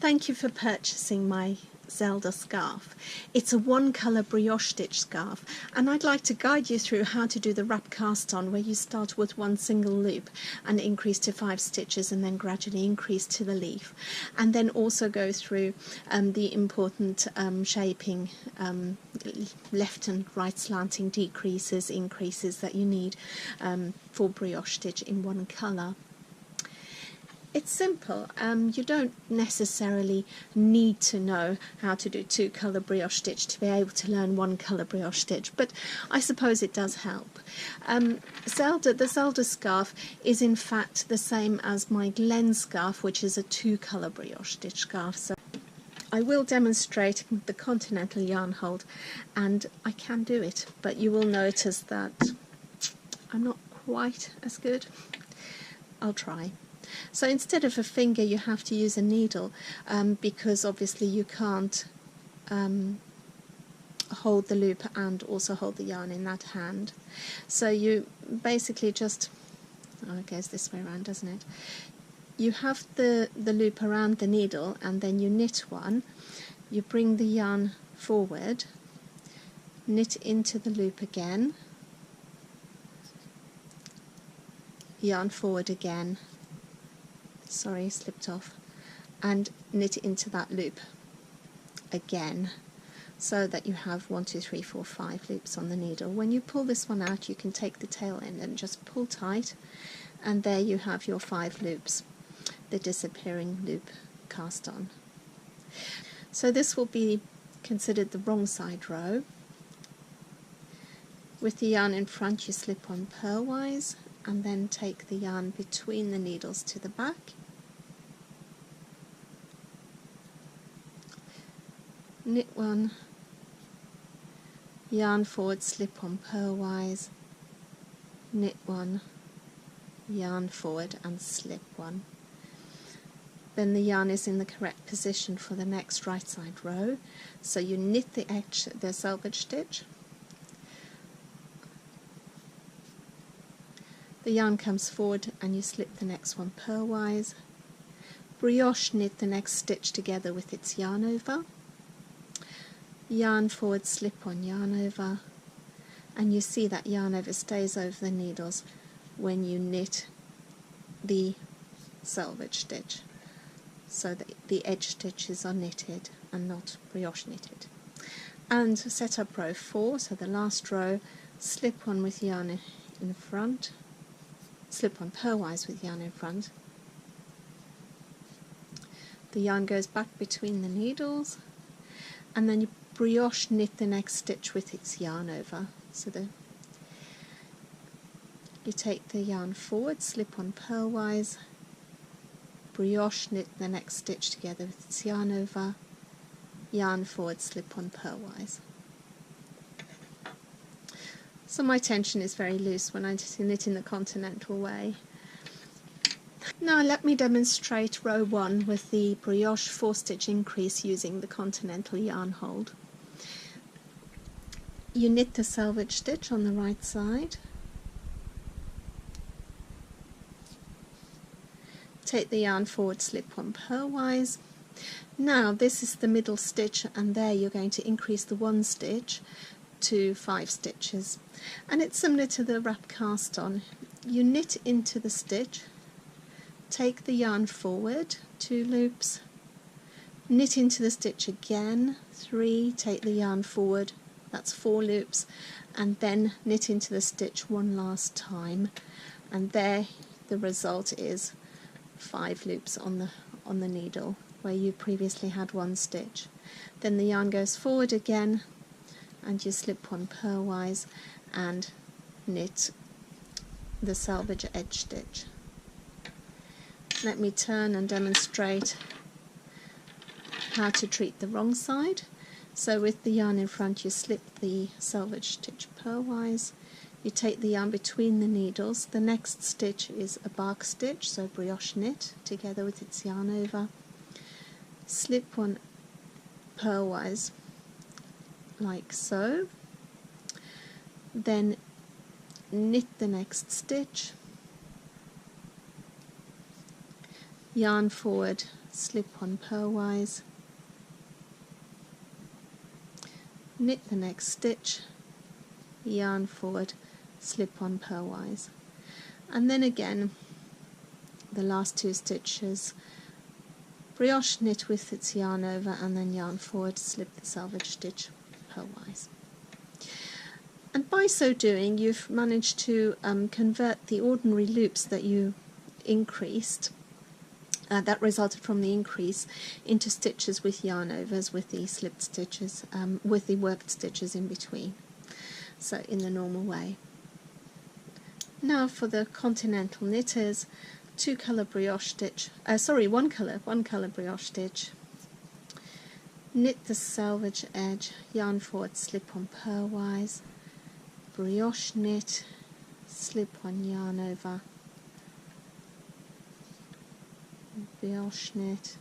Thank you for purchasing my Zelda scarf. It's a one colour brioche stitch scarf, and I'd like to guide you through how to do the wrap cast on, where you start with one single loop and increase to 5 stitches and then gradually increase to the leaf, and then also go through the important shaping, left and right slanting decreases, increases that you need for brioche stitch in one colour. It's simple. You don't necessarily need to know how to do 2 colour brioche stitch to be able to learn 1 colour brioche stitch, but I suppose it does help. The Zelda scarf is in fact the same as my Glen scarf, which is a 2 colour brioche stitch scarf. So I will demonstrate the Continental yarn hold, and I can do it, but you will notice that I'm not quite as good. I'll try. So instead of a finger you have to use a needle, because obviously you can't hold the loop and also hold the yarn in that hand. So you basically just, oh, it goes this way around, doesn't it? You have the loop around the needle, and then you knit one, you bring the yarn forward, knit into the loop again, yarn forward again, sorry, slipped off, and knit into that loop again, so that you have 1, 2, 3, 4, 5 loops on the needle. When you pull this one out, you can take the tail end and just pull tight, and there you have your 5 loops, the disappearing loop cast on. So this will be considered the wrong side row. With the yarn in front, you slip on purlwise and then take the yarn between the needles to the back, knit one, yarn forward, slip on purlwise, knit one, yarn forward and slip one. Then the yarn is in the correct position for the next right side row, so you knit the edge, the selvedge stitch, the yarn comes forward and you slip the next one purlwise, brioche knit the next stitch together with its yarn over, yarn forward, slip on yarn over, and you see that yarn over stays over the needles when you knit the selvedge stitch, so that the edge stitches are knitted and not brioche knitted. And set up row 4, so the last row, slip on with yarn in front, slip on purlwise with yarn in front, the yarn goes back between the needles, and then you brioche knit the next stitch with its yarn over. So you take the yarn forward, slip on purlwise, brioche knit the next stitch together with its yarn over, yarn forward, slip on purlwise. So my tension is very loose when I knit in the Continental way. Now let me demonstrate row 1 with the brioche 4-stitch increase using the Continental yarn hold. You knit the selvedge stitch on the right side, take the yarn forward, slip on purlwise. Now this is the middle stitch, and there you're going to increase the 1 stitch to 5 stitches, and it's similar to the wrap cast on. You knit into the stitch, take the yarn forward 2 loops, knit into the stitch again 3, take the yarn forward, that's 4 loops, and then knit into the stitch 1 last time, and there the result is 5 loops on the needle where you previously had 1 stitch. Then the yarn goes forward again, and you slip on purlwise and knit the selvedge edge stitch. Let me turn and demonstrate how to treat the wrong side. So with the yarn in front, you slip the selvedge stitch purlwise, you take the yarn between the needles, the next stitch is a bark stitch, so brioche knit together with its yarn over, slip one purlwise like so, then knit the next stitch, yarn forward, slip on purlwise, knit the next stitch, yarn forward, slip on purlwise, and then again the last 2 stitches, brioche knit with its yarn over, and then yarn forward, slip the selvage stitch purlwise. And by so doing you've managed to convert the ordinary loops that you increased, that resulted from the increase, into stitches with yarn overs with the slipped stitches, with the worked stitches in between, so in the normal way. Now for the Continental knitters, 2 colour brioche stitch, one colour brioche stitch, knit the selvage edge, yarn forward, slip on purlwise, brioche knit, slip on yarn over, brioche knit,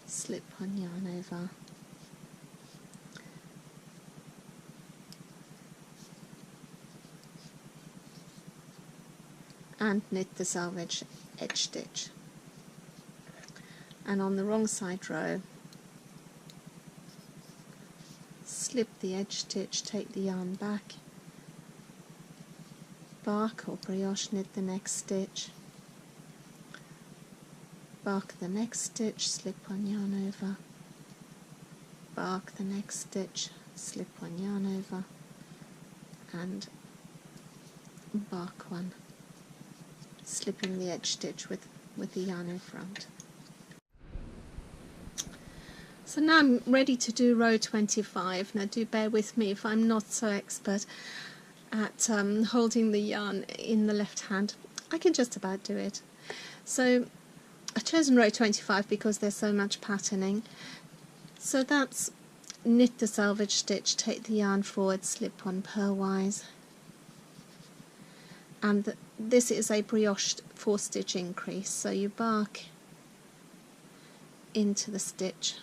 slip on yarn over, and knit the selvage edge stitch. And on the wrong side row, slip the edge stitch, take the yarn back, bark or brioche knit the next stitch, bark the next stitch, slip on yarn over, bark the next stitch, slip on yarn over, and bark one, slipping the edge stitch with the yarn in front. So now I'm ready to do row 25. Now do bear with me if I'm not so expert at holding the yarn in the left hand. I can just about do it. So I've chosen row 25 because there's so much patterning. So that's knit the selvage stitch, take the yarn forward, slip on purlwise, and this is a brioche 4-stitch increase, so you bark into the stitch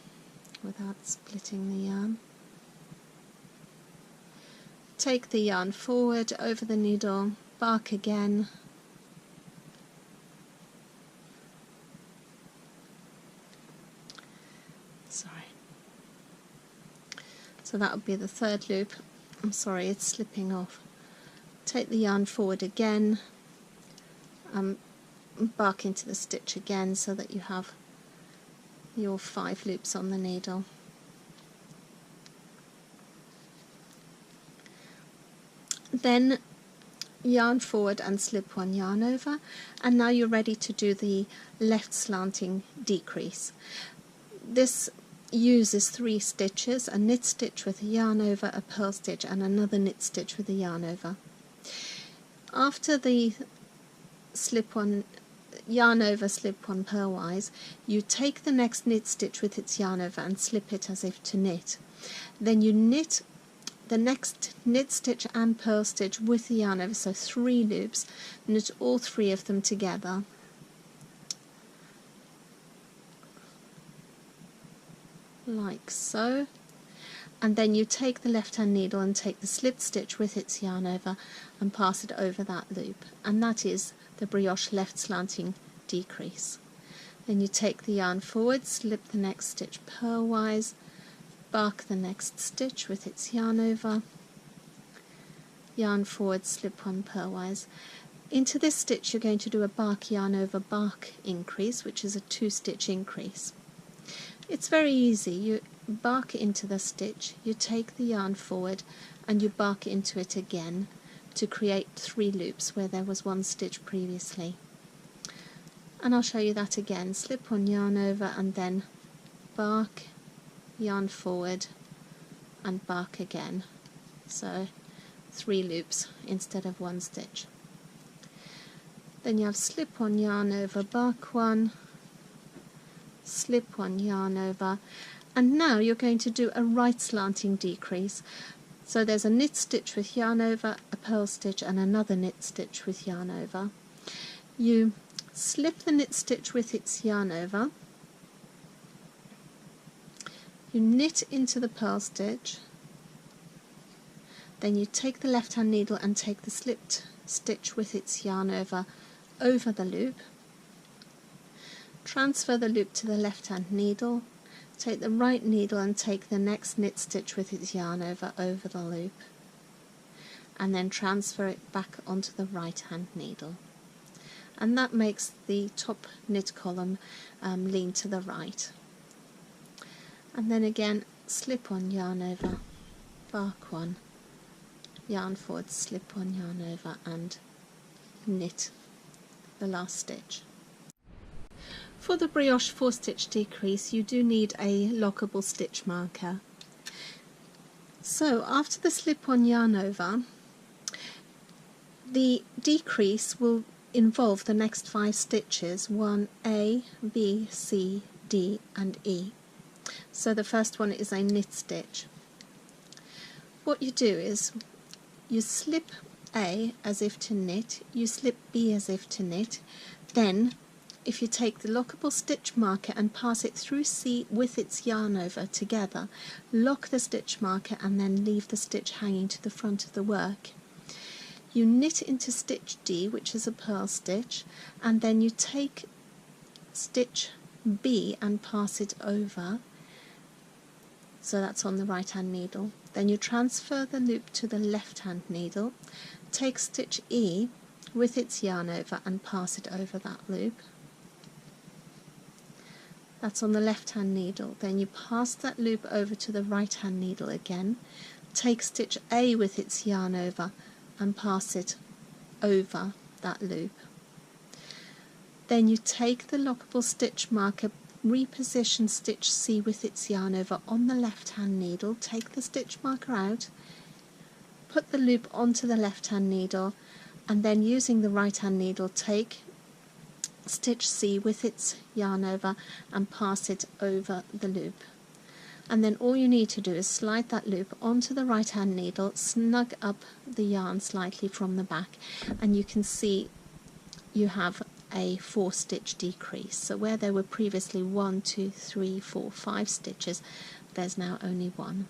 without splitting the yarn, take the yarn forward over the needle, bark again, so that would be the 3rd loop. I'm sorry, it's slipping off. Take the yarn forward again, bark into the stitch again so that you have your 5 loops on the needle. Then yarn forward and slip one yarn over, and now you're ready to do the left slanting decrease. This uses 3 stitches, a knit stitch with a yarn over, a purl stitch, and another knit stitch with a yarn over. After the slip one yarn over, slip one purlwise, you take the next knit stitch with its yarn over and slip it as if to knit. Then you knit the next knit stitch and purl stitch with the yarn over, so 3 loops, knit all 3 of them together. Like so, and then you take the left hand needle and take the slipped stitch with its yarn over and pass it over that loop, and that is the brioche left slanting decrease. Then you take the yarn forward, slip the next stitch purlwise, bark the next stitch with its yarn over, yarn forward, slip one purlwise. Into this stitch you're going to do a bark yarn over bark increase, which is a 2-stitch increase. It's very easy. You bark into the stitch, you take the yarn forward and you bark into it again to create 3 loops where there was 1 stitch previously. And I'll show you that again. Slip on yarn over and then bark, yarn forward and bark again. So 3 loops instead of 1 stitch. Then you have slip on yarn over, bark 1, slip one yarn over, and now you're going to do a right slanting decrease. So there's a knit stitch with yarn over, a purl stitch and another knit stitch with yarn over. You slip the knit stitch with its yarn over, you knit into the purl stitch, then you take the left hand needle and take the slipped stitch with its yarn over the loop, Transfer the loop to the left hand needle, take the right needle and take the next knit stitch with its yarn over the loop, and then transfer it back onto the right hand needle, and that makes the top knit column lean to the right. And then again, slip on, yarn over, bark one, yarn forward, slip on, yarn over, and knit the last stitch. For the brioche 4-stitch decrease, you do need a lockable stitch marker. So after the slip-on yarn over, the decrease will involve the next 5 stitches, 1, A, B, C, D and E. So the first one is a knit stitch. What you do is you slip A as if to knit, you slip B as if to knit, then if you take the lockable stitch marker and pass it through C with its yarn over together, lock the stitch marker and then leave the stitch hanging to the front of the work. You knit into stitch D, which is a purl stitch, and then you take stitch B and pass it over, so that's on the right hand needle. Then you transfer the loop to the left hand needle, take stitch E with its yarn over and pass it over that loop. That's on the left hand needle. Then you pass that loop over to the right hand needle again, take stitch A with its yarn over and pass it over that loop. Then you take the lockable stitch marker, reposition stitch C with its yarn over on the left hand needle, take the stitch marker out, put the loop onto the left hand needle, and then using the right hand needle take stitch C with its yarn over and pass it over the loop. And then all you need to do is slide that loop onto the right hand needle, snug up the yarn slightly from the back, and you can see you have a 4-stitch decrease. So where there were previously 1, 2, 3, 4, 5 stitches, there's now only 1.